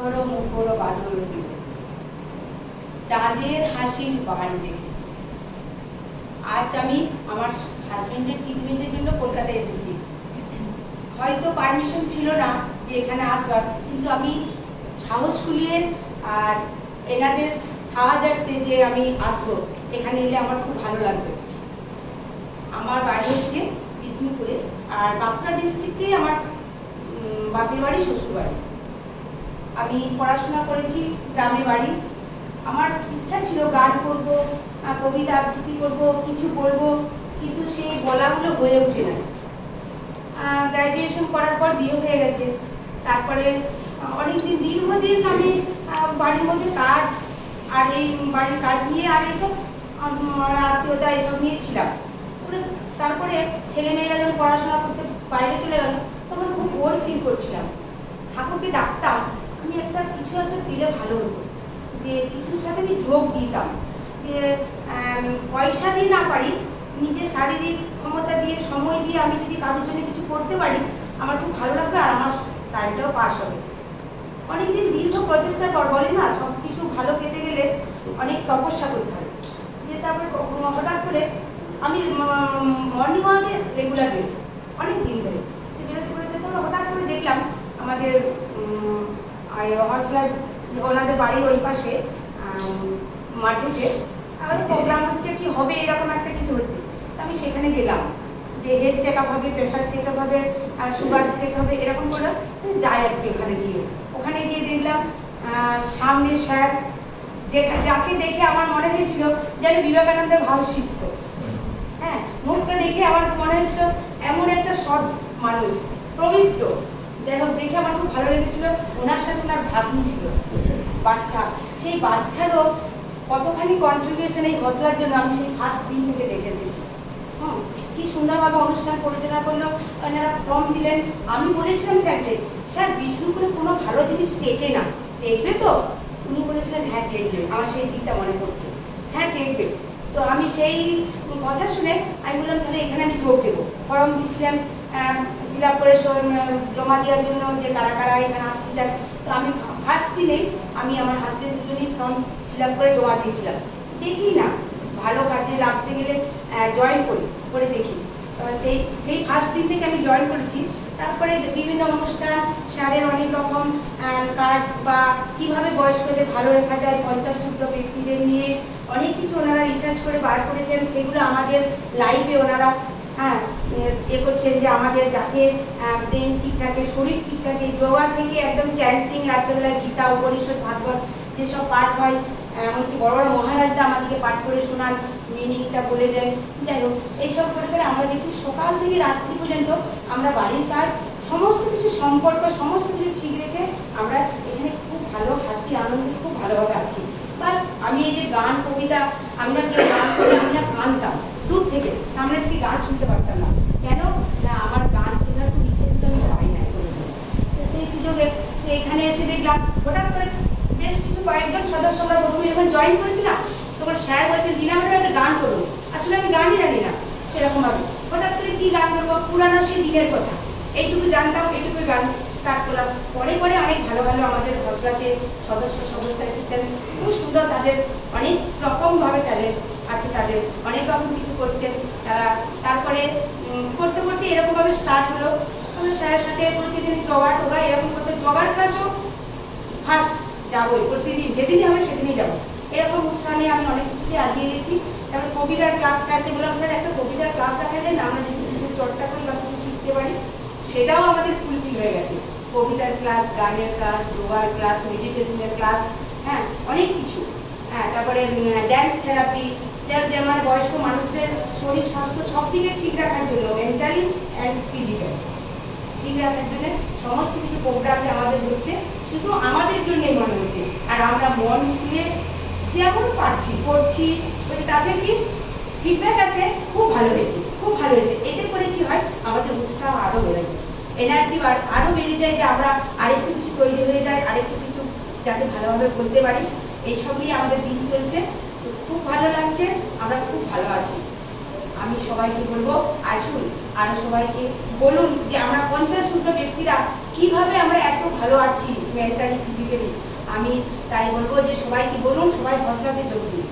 ঘোরো মুখর বাদল দিল, চাঁদের হাসির বান রেখেছে। আজ আমি আমার হাজবেন্ডের ট্রিটমেন্টের জন্য কলকাতায় এসেছি। হয়তো পারমিশন ছিল না যে এখানে আসবার, কিন্তু আমি সাহস কুলিয়ে আর এনাদের সাহায্যার্থে যে আমি আসবো, এখানে এলে আমার খুব ভালো লাগবে। আমার বাড়ি হচ্ছে বিষ্ণুপুরে, আর বাঁকুড়া ডিস্ট্রিক্টে আমার বাপের বাড়ি, শ্বশুর বাড়ি। আমি পড়াশোনা করেছি গ্রামে বাড়ি। আমার ইচ্ছা ছিল গান করব, কবিতা আবৃত্তি করব, কিছু বলবো, কিন্তু সেই বলাগুলো হয়ে ওঠে না। গ্র্যাজুয়েশন করার পর বিয়ে হয়ে গেছে। তারপরে অনেকদিন দীর্ঘদিন আমি বাড়ির মধ্যে কাজ আর এই বাড়ির কাজ নিয়ে আর এইসব আত্মীয়তা এসব নিয়ে ছিলাম। তারপরে ছেলে মেয়েরা যখন পড়াশোনা করতে বাইরে চলে গেল, তখন খুব বোর ফিল করছিলাম। ঠাকুরকে ডাকতাম আমি কিছু একটা পেলে ভালো হতো, যে কিছুর সাথে আমি যোগ দিতাম, যে পয়সা দিয়ে না পারি, নিজের শারীরিক ক্ষমতা দিয়ে, সময় দিয়ে আমি যদি কারোর জন্য কিছু করতে পারি, আমার খুব ভালো লাগবে আর আমার টাইমটাও পাস হবে। অনেকদিন দীর্ঘ প্রচেষ্টার পর, বলে না সব কিছু ভালো কেটে গেলে অনেক তপস্যা করতে হয়। যে তারপরে হঠাৎ করে আমি মর্নিং ওয়াকে রেগুলার বেরোই অনেক দিন ধরে, বেরোতে বেরোতে তো হঠাৎ করে দেখলাম আমাদের হসলার ওনাদের বাড়ির ওই পাশে মাঠেতে আমাদের প্রোগ্রাম হচ্ছে, কি হবে এরকম একটা কিছু হচ্ছে। তো আমি সেখানে গেলাম, যে হেলথ চেক আপ হবে, প্রেশার চেক আপ হবে, আর সুগার চেক হবে, এরকম করে যাই আজকে ওখানে গিয়ে দেখলাম সামনে স্যার, যাকে দেখে আমার মনে হয়েছিল যেন বিবেকানন্দের ভাবশিষ্য। হ্যাঁ, মুখটা দেখে আমার মনে হয়েছিল এমন একটা সৎ মানুষ, পবিত্র। যাই হোক, দেখে আমার খুব ভালো লেগেছিল। ওনার সাথে ওনার ভাগ্নি ছিল বাচ্চা, সেই বাচ্চারও কতখানি কন্ট্রিবিউশন এই হসলার জন্য আমি সেই ফার্স্ট দিন থেকে দেখে এসেছি। কি সুন্দরভাবে অনুষ্ঠান পরিচালনা করলো, ওনারা ফর্ম দিলেন। আমি বলেছিলাম স্যারকে, স্যার বিষ্ণুপুরে কোনো ভালো জিনিস টেকে না, দেখবে তো? উনি বলেছিলেন হ্যাঁ দেখবে। আমার সেই দিকটা মনে পড়ছে, হ্যাঁ দেখবে। তো আমি সেই কথা শুনে আমি বললাম তাহলে এখানে আমি যোগ দেবো। ফর্ম দিয়েছিলাম ফিল আপ করে জমা দেওয়ার জন্য, যে কারা কারা এখানে আসতে চান। তো আমি ফার্স্ট দিনেই আমি আমার হাজবেন্ড দুজনেই ফর্ম ফিল আপ করে জমা দিয়েছিলাম। দেখি না ভালো কাজে লাগতে গেলে জয়েন করে দেখি। সেই ফার্স্ট দিন থেকে আমি জয়েন করেছি। তারপরে বিভিন্ন অনুষ্ঠান, স্যারের অনেক রকম কাজ, বা কিভাবে বয়স্কদের ভালো রাখা যায়, 50 শুদ্ধ ব্যক্তিদের নিয়ে অনেক কিছু ওনারা রিসার্চ করে বার করেছেন। সেগুলো আমাদের লাইভে ওনারা করছেন, যে আমাদের যাতে ব্রেন ঠিক থাকে, শরীর ঠিক থাকে। যোগা থেকে একদম চ্যান্টিং, রাত্রেবেলায় গীতা, উপনিষদ, ভাগবত যেসব পাঠ হয়, এমনকি বড় বড় মহারাজরা আমাদেরকে পাঠ করে শোনান, মিনিংটা বলে দেন। যাই হোক, এইসব করে করে আমরা দেখি সকাল থেকে রাত্রি পর্যন্ত আমরা বাড়ির কাজ, সমস্ত কিছু সম্পর্ক, সমস্ত কিছু ঠিক রেখে আমরা এখানে খুব ভালো হাসি আনন্দে খুব ভালোভাবে আছি। বা আমি এই যে গান কবিতা, আমরা কেউ গান করে আমি না কানতাম দূর থেকে, সামনে থেকে গান শুনতে পারতাম না। কেন না, আমার গান শেখার খুব ইচ্ছে ছিল, আমি পাই না। তো সেই সুযোগে এখানে এসে দেখলাম হঠাৎ করে বেশ কিছু কয়েকজন সদস্য, আমরা প্রথমে যখন জয়েন করেছিলাম তখন স্যার বলছেন দিনা ম্যাডাম একটা গান করবো। আসলে আমি গানই জানি না সেরকমভাবে, হঠাৎ করে কি গান করবো, পুরানো সেই দিনের কথা এইটুকু জানতাম, এইটুকু গান স্টার্ট করলাম। পরে পরে অনেক ভালো ভালো আমাদের হসলাতে সদস্য এসেছেন, খুব সুন্দর, তাদের অনেক রকমভাবে ট্যালেন্ট আছে, তাদের অনেক রকম কিছু করছেন তারা। তারপরে করতে করতে এরকমভাবে স্টার্ট হলো। আমরা স্যারের সাথে প্রতিদিন জগা টোগা এরকম করতে, জগার ক্লাসও ফার্স্ট যাবোই, প্রতিদিন যেদিনই হবে সেদিনই যাবো, এরকম উৎসাহ নিয়ে আমি অনেক কিছুতে এগিয়ে গেছি। তারপরে কবিতার ক্লাস স্যারকে বললাম, স্যার একটা কবিতার ক্লাস রাখা যায় না, আমরা যদি কিছু চর্চা করি বা কিছু শিখতে পারি। সেটাও আমাদের ফুলফিল হয়ে গেছে। কবিতার ক্লাস, গানের ক্লাস, যোগার ক্লাস, মেডিটেশনের ক্লাস, হ্যাঁ অনেক কিছু। হ্যাঁ, তারপরে ড্যান্স থেরাপি, যেমন বয়স্ক মানুষদের শরীর স্বাস্থ্য সব দিকে ঠিক রাখার জন্য, মেন্টালি অ্যান্ড ফিজিক্যাল ঠিক রাখার জন্য সমস্ত কিছু প্রোগ্রামে আমাদের হচ্ছে, শুধু আমাদের জন্যই মনে হচ্ছে। আর আমরা মন খুলে যেমন পারছি করছি, তাতে কি ফিডব্যাক আছে, খুব ভালো হয়েছে, খুব ভালো হয়েছে। এতে করে কি হয়, আমাদের উৎসাহ আরও বেড়ে যায়, এনার্জি আরও বেড়ে যায়, যে আমরা আরেকটু কিছু তৈরি হয়ে যায়, আরেকটু কিছু যাতে ভালোভাবে করতে পারি। এইসব নিয়ে আমাদের দিন চলছে, খুব ভালো লাগছে, আমরা খুব ভালো আছি। আমি সবাইকে বলবো আসুন, আর সবাইকে বলুন যে আমরা 50 শুদ্ধ ব্যক্তিরা কিভাবে আমরা এত ভালো আছি মেন্টালি ফিজিক্যালি। আমি তাই বলবো যে সবাইকে বলুন, সবাই ভজনাতে যোগ দিন।